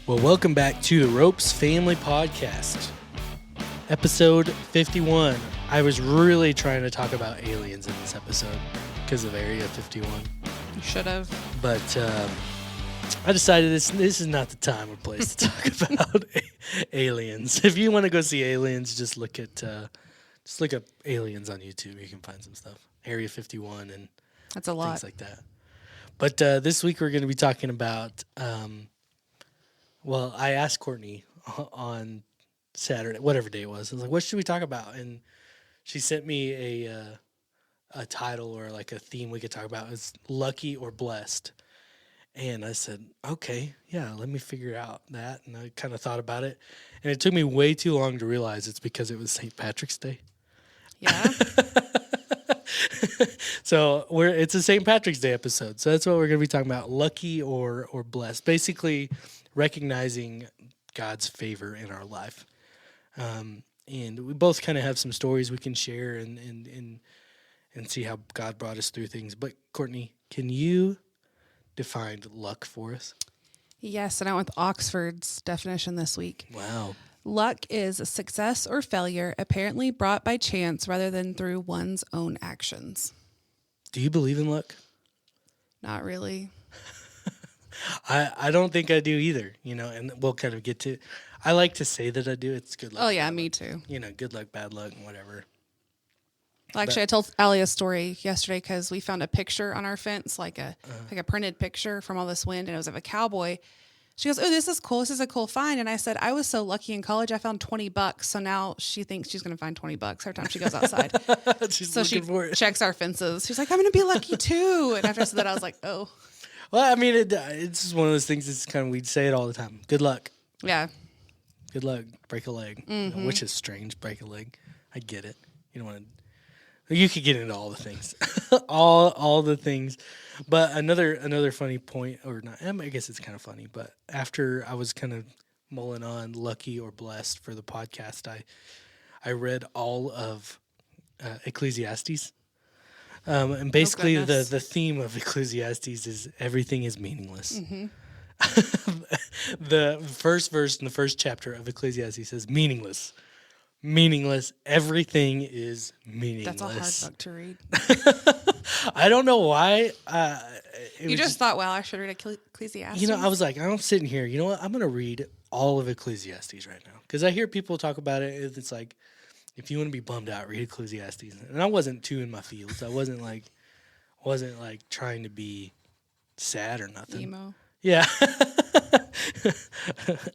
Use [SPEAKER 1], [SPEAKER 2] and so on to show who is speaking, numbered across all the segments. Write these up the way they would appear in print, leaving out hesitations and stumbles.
[SPEAKER 1] Well, welcome back to the Ropes Family Podcast, episode 51. I was really trying to talk about aliens in this episode because of Area 51.
[SPEAKER 2] You should have.
[SPEAKER 1] But I decided this is not the time or place to talk about aliens. If you want to go see aliens, just look up aliens on YouTube. You can find some stuff. Area 51 and
[SPEAKER 2] that's a lot.
[SPEAKER 1] Things like that. But this week we're going to be talking about... Well, I asked Courtney on Saturday, whatever day it was. I was like, "What should we talk about?" And she sent me a title or like a theme we could talk about. It's lucky or blessed. And I said, "Okay, yeah, let me figure out that." And I kind of thought about it, and it took me way too long to realize it's because it was St. Patrick's Day.
[SPEAKER 2] Yeah.
[SPEAKER 1] So it's a St. Patrick's Day episode. So that's what we're going to be talking about: lucky or blessed. Basically, recognizing God's favor in our life. And we both kind of have some stories we can share and see how God brought us through things. But Courtney, can you define luck for us?
[SPEAKER 2] Yes, and I went with Oxford's definition this week.
[SPEAKER 1] Wow.
[SPEAKER 2] Luck is a success or failure apparently brought by chance rather than through one's own actions.
[SPEAKER 1] Do you believe in luck?
[SPEAKER 2] Not really.
[SPEAKER 1] I don't think I do either, and we'll kind of get to... I like to say that I do. It's good luck.
[SPEAKER 2] Oh, yeah, me too.
[SPEAKER 1] Good luck, bad luck, and whatever.
[SPEAKER 2] Well, actually, I told Allie a story yesterday because we found a picture on our fence, like a printed picture from all this wind, and it was of a cowboy. She goes, "Oh, this is cool. This is a cool find." And I said, "I was so lucky in college. I found $20. So now she thinks she's going to find $20 every time she goes outside."
[SPEAKER 1] She's
[SPEAKER 2] so
[SPEAKER 1] looking
[SPEAKER 2] she
[SPEAKER 1] for it.
[SPEAKER 2] Checks our fences. She's like, "I'm going to be lucky too." And after I said that, I was like, "Oh."
[SPEAKER 1] Well, I mean, it's just one of those things that's kind of, we'd say it all the time. Good luck.
[SPEAKER 2] Yeah.
[SPEAKER 1] Good luck. Break a leg.
[SPEAKER 2] Mm-hmm.
[SPEAKER 1] Which is strange, break a leg. I get it. You don't want to... You could get into all the things. all the things. But another funny point, or not, I guess it's kind of funny, but after I was kind of mulling on lucky or blessed for the podcast, I read all of Ecclesiastes. And basically the theme of Ecclesiastes is everything is meaningless.
[SPEAKER 2] Mm-hmm.
[SPEAKER 1] The first verse in the first chapter of Ecclesiastes says meaningless. Meaningless. Everything is meaningless.
[SPEAKER 2] That's a hard book to read.
[SPEAKER 1] I don't know why.
[SPEAKER 2] You just thought, wow, I should read Ecclesiastes.
[SPEAKER 1] I was like, I'm sitting here. You know what? I'm going to read all of Ecclesiastes right now. Because I hear people talk about it. It's like, if you want to be bummed out, read Ecclesiastes. And I wasn't too in my feels. I wasn't like trying to be sad or nothing.
[SPEAKER 2] Emo.
[SPEAKER 1] Yeah.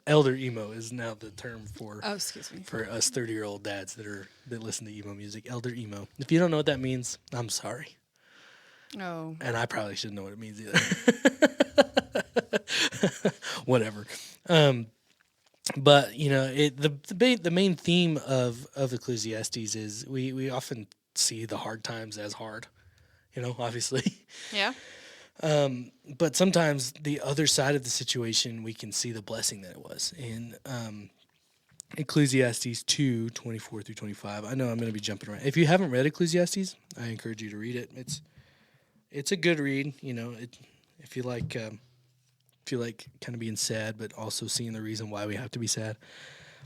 [SPEAKER 1] Elder emo is now the term for us 30-year-old dads that listen to emo music. Elder emo. If you don't know what that means, I'm sorry.
[SPEAKER 2] Oh.
[SPEAKER 1] And I probably shouldn't know what it means either. Whatever. But the main theme of Ecclesiastes is we often see the hard times as hard. Obviously. Yeah. But sometimes the other side of the situation, we can see the blessing that it was. In Ecclesiastes 2:24 through 25. I know I'm going to be jumping around. If you haven't read Ecclesiastes, I encourage you to read it. It's a good read. If you like kind of being sad, but also seeing the reason why we have to be sad.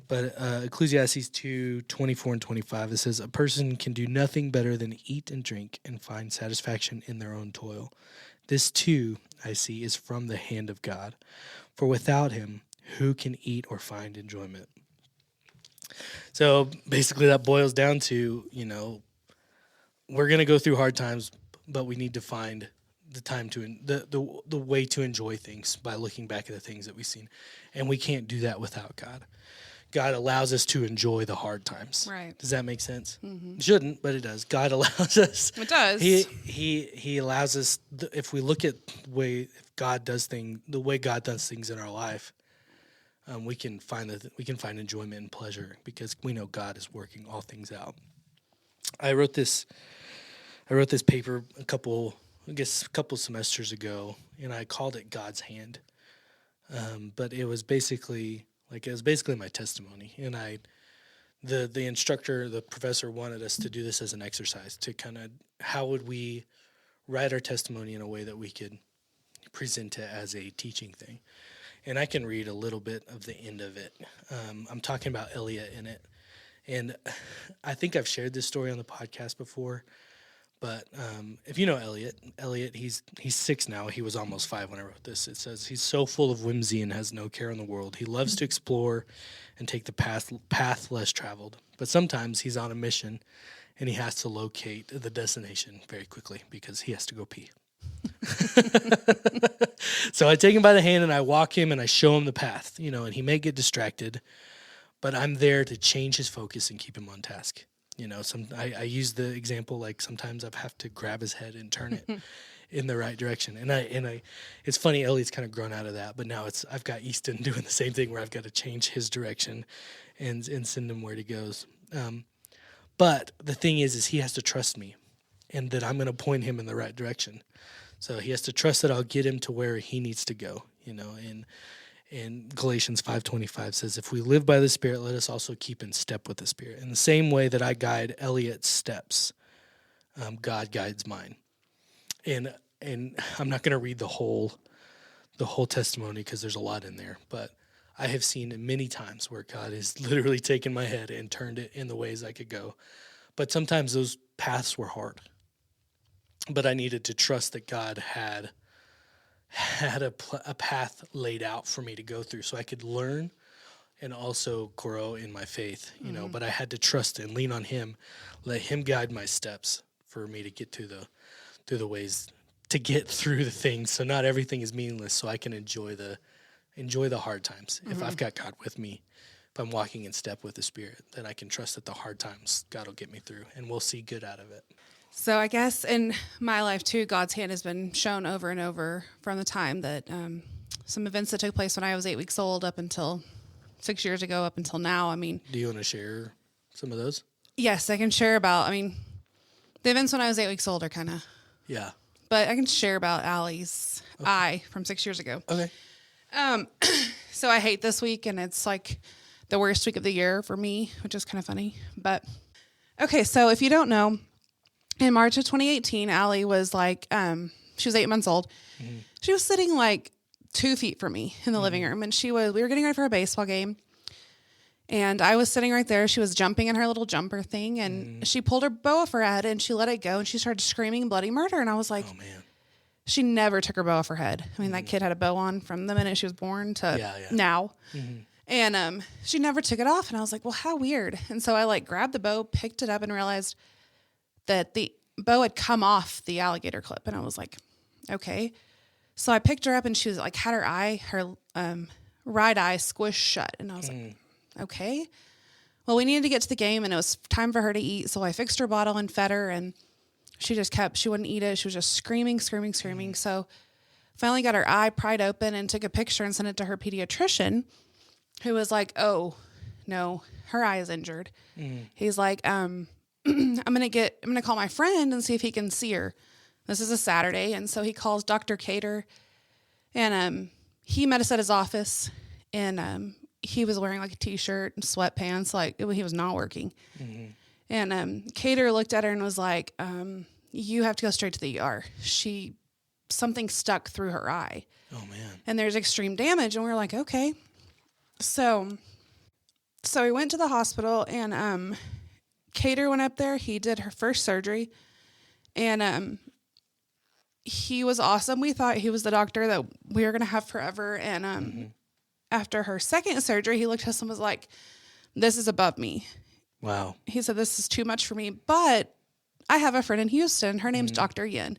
[SPEAKER 1] But Ecclesiastes 2:24 and 25, it says, "A person can do nothing better than eat and drink and find satisfaction in their own toil. This, too, I see, is from the hand of God. For without him, who can eat or find enjoyment?" So basically that boils down to, we're going to go through hard times, but we need to find the time to the way to enjoy things by looking back at the things that we've seen. And we can't do that without God. God allows us to enjoy the hard times.
[SPEAKER 2] Right.
[SPEAKER 1] Does that make sense?
[SPEAKER 2] Mm-hmm.
[SPEAKER 1] It shouldn't, but it does. God allows us.
[SPEAKER 2] It does.
[SPEAKER 1] He allows us. If we look at the way God does things in our life, we can find enjoyment and pleasure because we know God is working all things out. I wrote this paper a couple semesters ago, and I called it God's Hand. But it was basically my testimony, and the instructor, the professor wanted us to do this as an exercise to kind of how would we write our testimony in a way that we could present it as a teaching thing. And I can read a little bit of the end of it. I'm talking about Elliot in it. And I think I've shared this story on the podcast before. But if you know Elliot, he's 6 now. He was almost 5 when I wrote this. It says, he's so full of whimsy and has no care in the world. He loves to explore and take the path less traveled. But sometimes he's on a mission and he has to locate the destination very quickly because he has to go pee. So I take him by the hand and I walk him and I show him the path, and he may get distracted, but I'm there to change his focus and keep him on task. I use the example, like sometimes I have to grab his head and turn it in the right direction. And I it's funny, Ellie's kind of grown out of that, but now I've got Easton doing the same thing where I've got to change his direction and send him where he goes. But the thing is he has to trust me and that I'm going to point him in the right direction. So he has to trust that I'll get him to where he needs to go, And Galatians 5:25 says, if we live by the Spirit, let us also keep in step with the Spirit. In the same way that I guide Elliot's steps, God guides mine. And I'm not going to read the whole testimony because there's a lot in there, but I have seen it many times where God has literally taken my head and turned it in the ways I could go. But sometimes those paths were hard. But I needed to trust that God had a path laid out for me to go through so I could learn and also grow in my faith, but I had to trust and lean on him, let him guide my steps for me to get through the ways, to get through the things. So not everything is meaningless, so I can enjoy the hard times. If I've got God with me, if I'm walking in step with the Spirit, then I can trust that the hard times God will get me through and we'll see good out of it.
[SPEAKER 2] So I guess in my life too, God's hand has been shown over and over from the time that some events that took place when I was 8 weeks old up until 6 years ago, up until now. Do
[SPEAKER 1] you want to share some of those?
[SPEAKER 2] Yes, I can share about, the events when I was 8 weeks old are kind of,
[SPEAKER 1] yeah.
[SPEAKER 2] But I can share about Allie's eye from 6 years ago.
[SPEAKER 1] Okay.
[SPEAKER 2] So I hate this week and it's like the worst week of the year for me, which is kind of funny. But okay, so if you don't know, in March of 2018, Allie was like, she was 8 months old. Mm-hmm. She was sitting like 2 feet from me in the living room, and we were getting ready for a baseball game. And I was sitting right there. She was jumping in her little jumper thing, and she pulled her bow off her head, and she let it go, and she started screaming bloody murder. And I was like, oh, man. She never took her bow off her head. That kid had a bow on from the minute she was born to now. Mm-hmm. And she never took it off. And I was like, well, how weird. And so I grabbed the bow, picked it up, and realized that the bow had come off the alligator clip. And I was like, okay. So I picked her up and she was had her right eye squished shut. And I was like, okay. Well, we needed to get to the game and it was time for her to eat. So I fixed her bottle and fed her and she wouldn't eat it. She was just screaming. So finally got her eye pried open and took a picture and sent it to her pediatrician, who was like, oh no, her eye is injured. He's like, I'm going to call my friend and see if he can see her. This is a Saturday. And so he calls Dr. Cater and, he met us at his office and, he was wearing a t-shirt and sweatpants. He was not working. Mm-hmm. And, Cater looked at her and was like, you have to go straight to the ER. Something stuck through her eye.
[SPEAKER 1] Oh man.
[SPEAKER 2] And there's extreme damage. And we were like, okay. So we went to the hospital and, Cater went up there. He did her first surgery, and he was awesome. We thought he was the doctor that we were going to have forever. And after her second surgery, he looked at us and was like, this is above me.
[SPEAKER 1] Wow.
[SPEAKER 2] He said, this is too much for me, but I have a friend in Houston. Her name's Dr. Yin.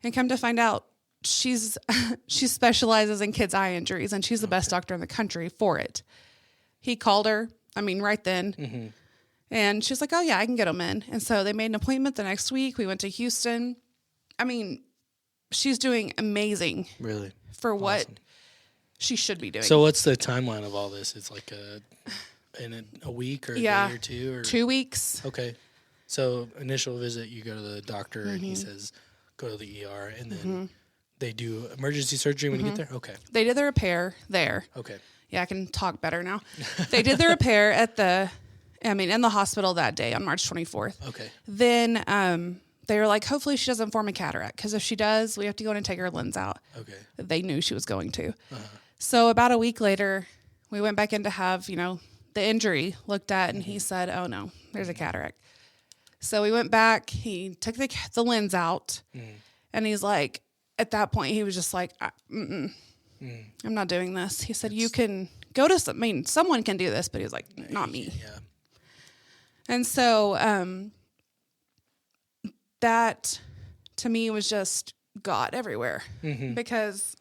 [SPEAKER 2] And come to find out, she specializes in kids' eye injuries, and she's the best doctor in the country for it. He called her, right then. Mm-hmm. And she was like, oh, yeah, I can get them in. And so they made an appointment the next week. We went to Houston. She's doing amazing.
[SPEAKER 1] Really?
[SPEAKER 2] For what she should be doing.
[SPEAKER 1] So what's the timeline of all this? It's in a week or a day or two? Or
[SPEAKER 2] 2 weeks.
[SPEAKER 1] Okay. So initial visit, you go to the doctor and he says, go to the ER. And then they do emergency surgery when you get there? Okay.
[SPEAKER 2] They did the repair there.
[SPEAKER 1] Okay.
[SPEAKER 2] Yeah, I can talk better now. They did the repair in the hospital that day on March 24th.
[SPEAKER 1] Okay.
[SPEAKER 2] Then they were like, hopefully she doesn't form a cataract, because if she does, we have to go in and take her lens out.
[SPEAKER 1] Okay.
[SPEAKER 2] They knew she was going to. So about a week later, we went back in to have, the injury looked at, and he said, "Oh no, there's a cataract." So we went back, he took the lens out, and he's like, at that point, he was just like, I'm not doing this. He said, "You can go to someone can do this," but he was like, "Not me."
[SPEAKER 1] Yeah.
[SPEAKER 2] And so that to me was just God everywhere, because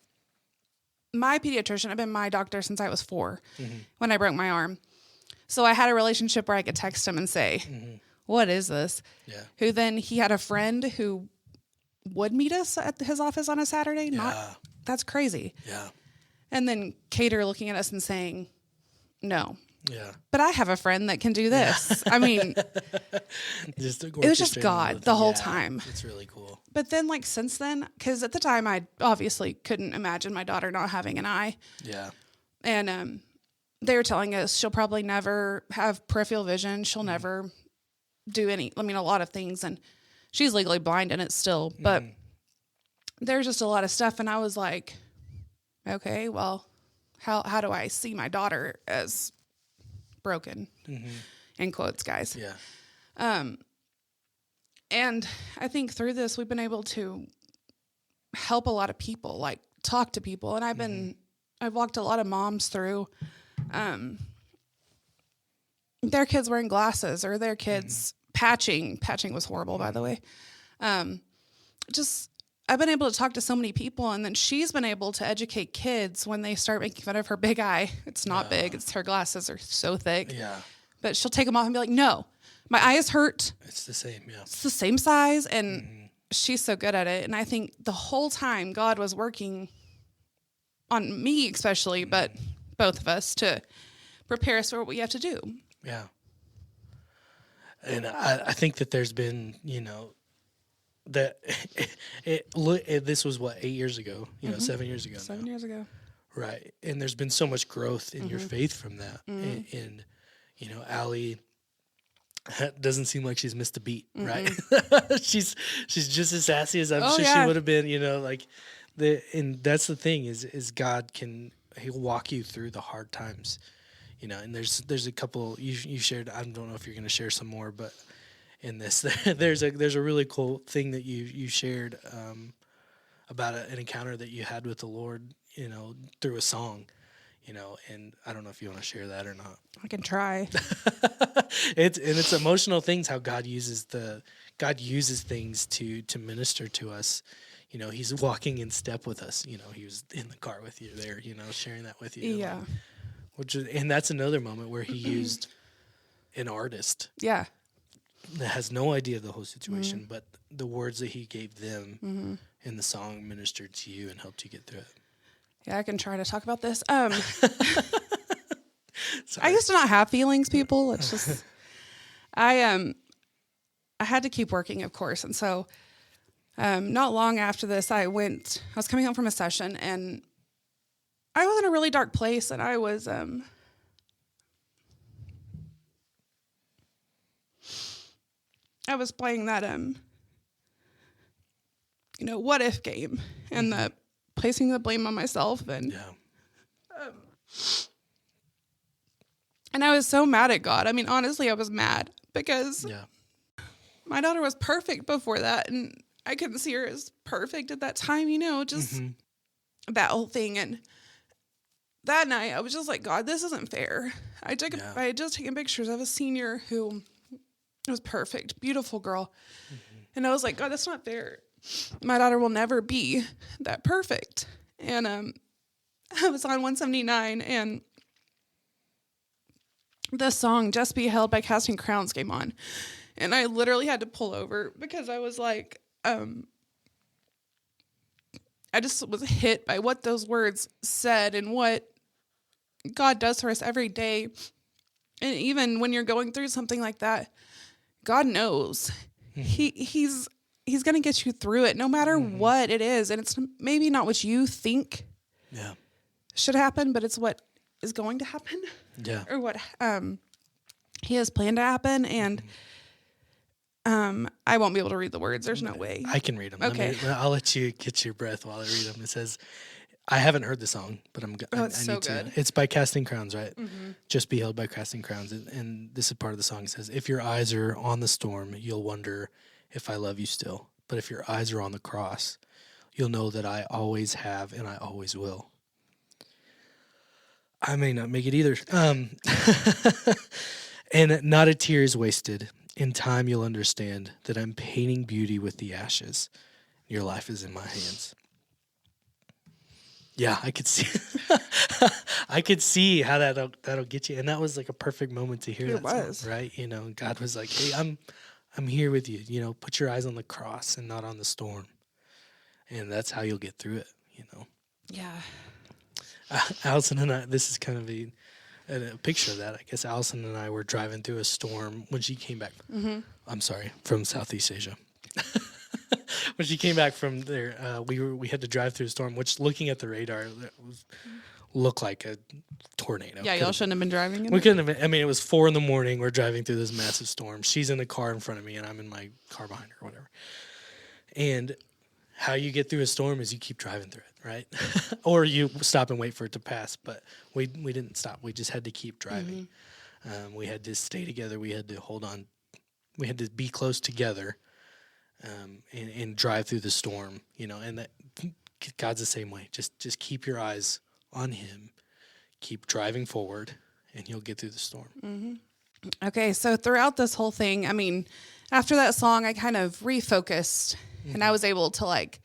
[SPEAKER 2] my pediatrician, I've been my doctor since I was 4 when I broke my arm. So I had a relationship where I could text him and say, "What is this?"
[SPEAKER 1] Yeah.
[SPEAKER 2] Who then he had a friend who would meet us at his office on a Saturday. That's crazy.
[SPEAKER 1] Yeah.
[SPEAKER 2] And then Cater looking at us and saying, "No."
[SPEAKER 1] Yeah.
[SPEAKER 2] But I have a friend that can do this. I mean, it was just God the whole time.
[SPEAKER 1] It's really cool.
[SPEAKER 2] But then, since then, because at the time I obviously couldn't imagine my daughter not having an eye.
[SPEAKER 1] Yeah.
[SPEAKER 2] And they were telling us she'll probably never have peripheral vision. She'll never do a lot of things. And she's legally blind in it still. But there's just a lot of stuff. And I was like, okay, well, how do I see my daughter as broken? In quotes, guys.
[SPEAKER 1] Yeah.
[SPEAKER 2] And I think through this, we've been able to help a lot of people, talk to people. And I've walked a lot of moms through, their kids wearing glasses or their kids patching. Patching was horrible, by the way. I've been able to talk to so many people, and then she's been able to educate kids when they start making fun of her big eye. It's not big. It's her glasses are so thick.
[SPEAKER 1] Yeah.
[SPEAKER 2] But she'll take them off and be like, "No, my eye is hurt.
[SPEAKER 1] It's the same. Yeah.
[SPEAKER 2] It's the same size." And she's so good at it. And I think the whole time God was working on me, especially, but both of us, to prepare us for what we have to do.
[SPEAKER 1] Yeah. And I think that there's been, that this was 8 years ago, 7 years ago.
[SPEAKER 2] 7 years ago.
[SPEAKER 1] Right. And there's been so much growth in your faith from that. And Allie doesn't seem like she's missed a beat, right? she's just as sassy as I'm sure she would have been, and that's the thing is God he'll walk you through the hard times, and there's a couple you shared. I don't know if you're going to share some more, but in this, there's a really cool thing that you shared about an encounter that you had with the Lord, through a song, and I don't know if you want to share that or not.
[SPEAKER 2] I can try.
[SPEAKER 1] It's emotional things, how God uses things to minister to us. He's walking in step with us. He was in the car with you there, sharing that with you.
[SPEAKER 2] Yeah.
[SPEAKER 1] And that's another moment where he used an artist.
[SPEAKER 2] Yeah.
[SPEAKER 1] That has no idea of the whole situation, but the words that he gave them in the song ministered to you and helped you get through it.
[SPEAKER 2] Yeah, I can try to talk about this. I used to not have feelings, people. It's just I had to keep working, of course. And so not long after this, I was coming home from a session, and I was in a really dark place, and I was playing that what if game, and the placing the blame on myself, and and I was so mad at God. I mean, honestly, I was mad because my daughter was perfect before that, and I couldn't see her as perfect at that time, just that whole thing. And that night, I was just like, God, this isn't fair. I had just taken pictures of a senior who was perfect, beautiful girl. And I was like, God, that's not fair. My daughter will never be that perfect. And I was on 179, and the song Just Be Held by Casting Crowns came on. And I literally had to pull over because I was like, I just was hit by what those words said and what God does for us every day. And even when you're going through something like that, God knows. He's going to get you through it no matter what it is. And it's maybe not what you think should happen, but it's what is going to happen. Yeah. Or what he has planned to happen. And I won't be able to read the words. There's no way.
[SPEAKER 1] I can read them.
[SPEAKER 2] Okay.
[SPEAKER 1] I'll let you get your breath while I read them. It says, I haven't heard the song, but I
[SPEAKER 2] it's so
[SPEAKER 1] need to.
[SPEAKER 2] good.
[SPEAKER 1] It's by Casting Crowns, right?
[SPEAKER 2] Mm-hmm.
[SPEAKER 1] Just be held by Casting Crowns. And this is part of the song. It says, if your eyes are on the storm, you'll wonder if I love you still. But if your eyes are on the cross, you'll know that I always have and I always will. I may not make it either. And not a tear is wasted. In time, you'll understand that I'm painting beauty with the ashes. Your life is in my hands. Yeah, I could see. I could see how that'll get you, and that was like a perfect moment to hear
[SPEAKER 2] It
[SPEAKER 1] that
[SPEAKER 2] was.
[SPEAKER 1] song, right? You know, God was like, "Hey, I'm here with you. You know, put your eyes on the cross and not on the storm, and that's how you'll get through it." You know.
[SPEAKER 2] Yeah.
[SPEAKER 1] Allison and I. This is kind of a picture of that. I guess Allison and I were driving through a storm when she came back.
[SPEAKER 2] Mm-hmm.
[SPEAKER 1] I'm sorry, from Southeast Asia. When she came back from there, we had to drive through a storm, which, looking at the radar, looked like a tornado.
[SPEAKER 2] Yeah, y'all shouldn't have been driving in
[SPEAKER 1] We
[SPEAKER 2] it.
[SPEAKER 1] couldn't have. I mean, it was 4 a.m. We're driving through this massive storm. She's in the car in front of me, and I'm in my car behind her, or whatever. And how you get through a storm is you keep driving through it, right? Or you stop and wait for it to pass. But we didn't stop. We just had to keep driving.
[SPEAKER 2] Mm-hmm.
[SPEAKER 1] We had to stay together. We had to hold on. We had to be close together. And drive through the storm, you know, and that God's the same way. Just keep your eyes on Him, keep driving forward, and you'll get through the storm.
[SPEAKER 2] Mm-hmm. Okay, so throughout this whole thing, I mean, after that song, I kind of refocused, and I was able to like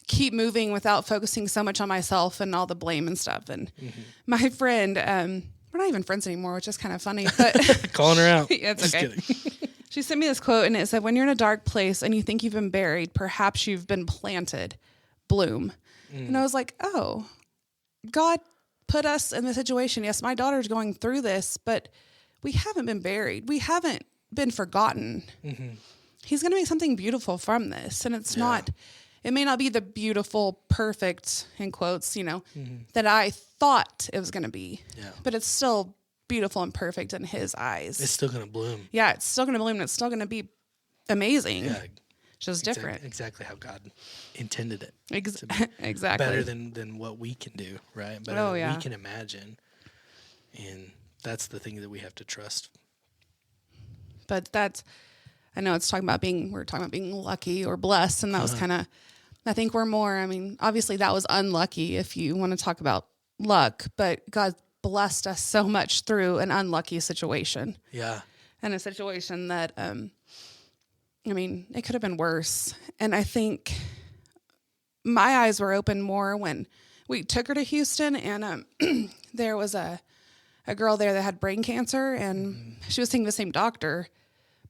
[SPEAKER 2] keep moving without focusing so much on myself and all the blame and stuff. And my friend, we're not even friends anymore, which is kind of funny, but
[SPEAKER 1] Calling her out.
[SPEAKER 2] Yeah, it's
[SPEAKER 1] Just
[SPEAKER 2] okay.
[SPEAKER 1] kidding.
[SPEAKER 2] She sent me this quote, and it said, when you're in a dark place and you think you've been buried, perhaps you've been planted, bloom. And I was like, oh, God put us in the situation. Yes, my daughter's going through this, but we haven't been buried. We haven't been forgotten.
[SPEAKER 1] Mm-hmm.
[SPEAKER 2] He's going to make something beautiful from this. And it's not, it may not be the beautiful, perfect, in quotes, you know, that I thought it was going to be, but it's still beautiful and perfect in His eyes.
[SPEAKER 1] It's still going to bloom.
[SPEAKER 2] Yeah, it's still going to bloom and it's still going to be amazing.
[SPEAKER 1] Yeah.
[SPEAKER 2] Just different.
[SPEAKER 1] Exactly how God intended it.
[SPEAKER 2] Exactly.
[SPEAKER 1] Better than what we can do, right? Better than we can imagine. And that's the thing that we have to trust.
[SPEAKER 2] But I know we're talking about being lucky or blessed. And that was kind of, I think we're more, I mean, obviously that was unlucky if you want to talk about luck, but God blessed us so much through an unlucky situation.
[SPEAKER 1] Yeah.
[SPEAKER 2] And a situation that, I mean, it could have been worse. And I think my eyes were open more when we took her to Houston, and there was a girl there that had brain cancer, and she was seeing the same doctor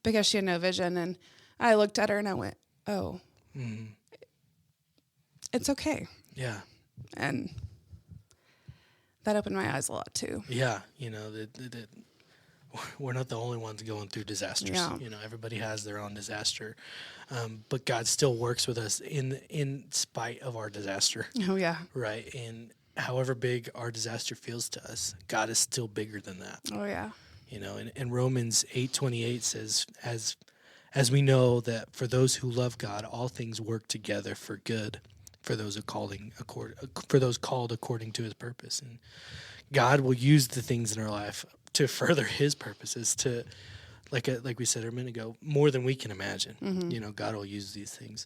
[SPEAKER 2] because she had no vision. And I looked at her and I went, oh, it's okay.
[SPEAKER 1] Yeah.
[SPEAKER 2] And that opened my eyes a lot too.
[SPEAKER 1] Yeah. You know, that we're not the only ones going through disasters.
[SPEAKER 2] Yeah.
[SPEAKER 1] You know, everybody has their own disaster. But God still works with us in spite of our disaster.
[SPEAKER 2] Oh, yeah.
[SPEAKER 1] Right. And however big our disaster feels to us, God is still bigger than that.
[SPEAKER 2] Oh, yeah.
[SPEAKER 1] You know, and Romans 8:28 says, as we know that for those who love God, all things work together for good, for those called according to His purpose. And God will use the things in our life to further His purposes, to like we said a minute ago, more than we can imagine. You know, God will use these things.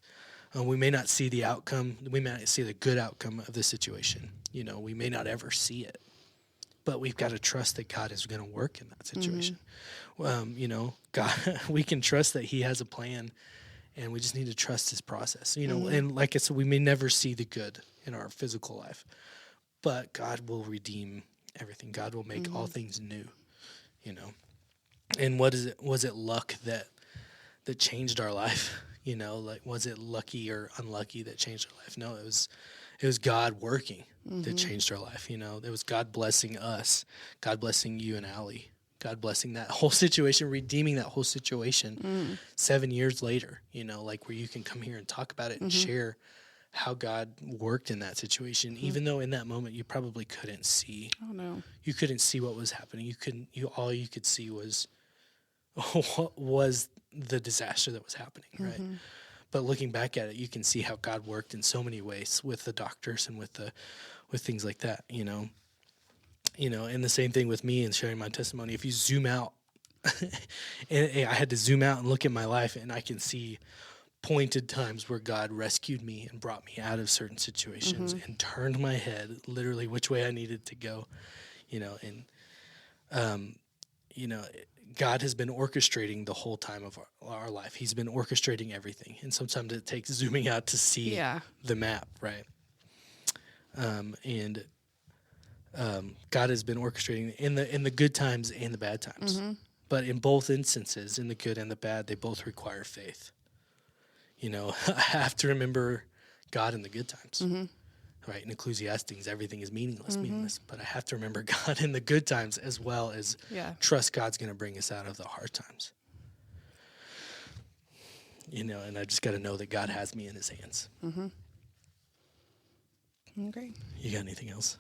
[SPEAKER 1] We may not see the outcome. We may not see the good outcome of the situation. You know, we may not ever see it, but we've got to trust that God is going to work in that situation. You know, God, we can trust that He has a plan, and we just need to trust His process. You know, and like I said, we may never see the good in our physical life, but God will redeem everything. God will make all things new. You know, and was it luck that changed our life? You know, like, was it lucky or unlucky that changed our life? No, it was God working that changed our life. You know, it was God blessing us, God blessing you and Allie, God blessing that whole situation, redeeming that whole situation 7 years later, you know, like where you can come here and talk about it and share how God worked in that situation, even though in that moment you probably couldn't see.
[SPEAKER 2] Oh, no.
[SPEAKER 1] You couldn't see what was happening. All you could see was what was the disaster that was happening, right? but looking back at it, you can see how God worked in so many ways with the doctors and with things like that, and the same thing with me and sharing my testimony. If you zoom out, and I had to zoom out and look at my life, and I can see pointed times where God rescued me and brought me out of certain situations and turned my head literally which way I needed to go, God has been orchestrating the whole time of our life. He's been orchestrating everything. And sometimes it takes zooming out to see the map, right? God has been orchestrating in the good times and the bad times. But in both instances, in the good and the bad, they both require faith. I have to remember God in the good times. Right, in Ecclesiastes, everything is meaningless. But I have to remember God in the good times as well as trust God's going to bring us out of the hard times. And I just got to know that God has me in his hands.
[SPEAKER 2] Great.
[SPEAKER 1] You got anything else?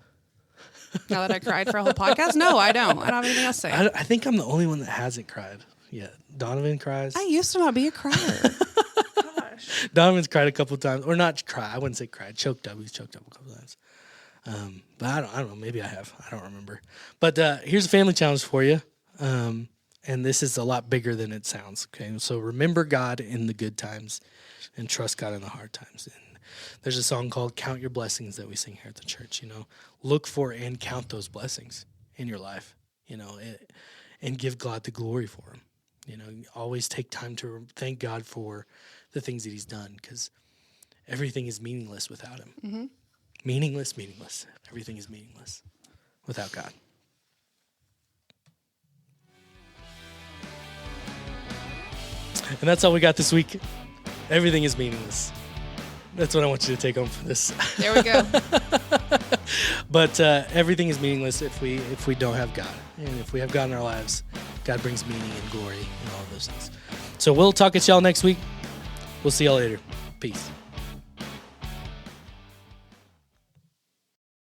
[SPEAKER 2] Now that I cried for a whole podcast? No, I don't. I don't have anything else to say.
[SPEAKER 1] I think I'm the only one that hasn't cried yet. Donovan cries.
[SPEAKER 2] I used to not be a crier.
[SPEAKER 1] Donovan's cried a couple of times, or not cry. I wouldn't say cried. Choked up. He's choked up a couple of times. But I don't know. Maybe I have. I don't remember. But here's a family challenge for you. And this is a lot bigger than it sounds. Okay. So remember God in the good times and trust God in the hard times. And there's a song called Count Your Blessings that we sing here at the church. Look for and count those blessings in your life, and give God the glory for them. Always take time to thank God for the things that he's done, because everything is meaningless without him. Meaningless. Everything is meaningless without God. And that's all we got this week. Everything is meaningless. That's what I want you to take home from this.
[SPEAKER 2] There we go.
[SPEAKER 1] But everything is meaningless if we don't have God. And if we have God in our lives, God brings meaning and glory and all of those things. So we'll talk at y'all next week. We'll see y'all later. Peace.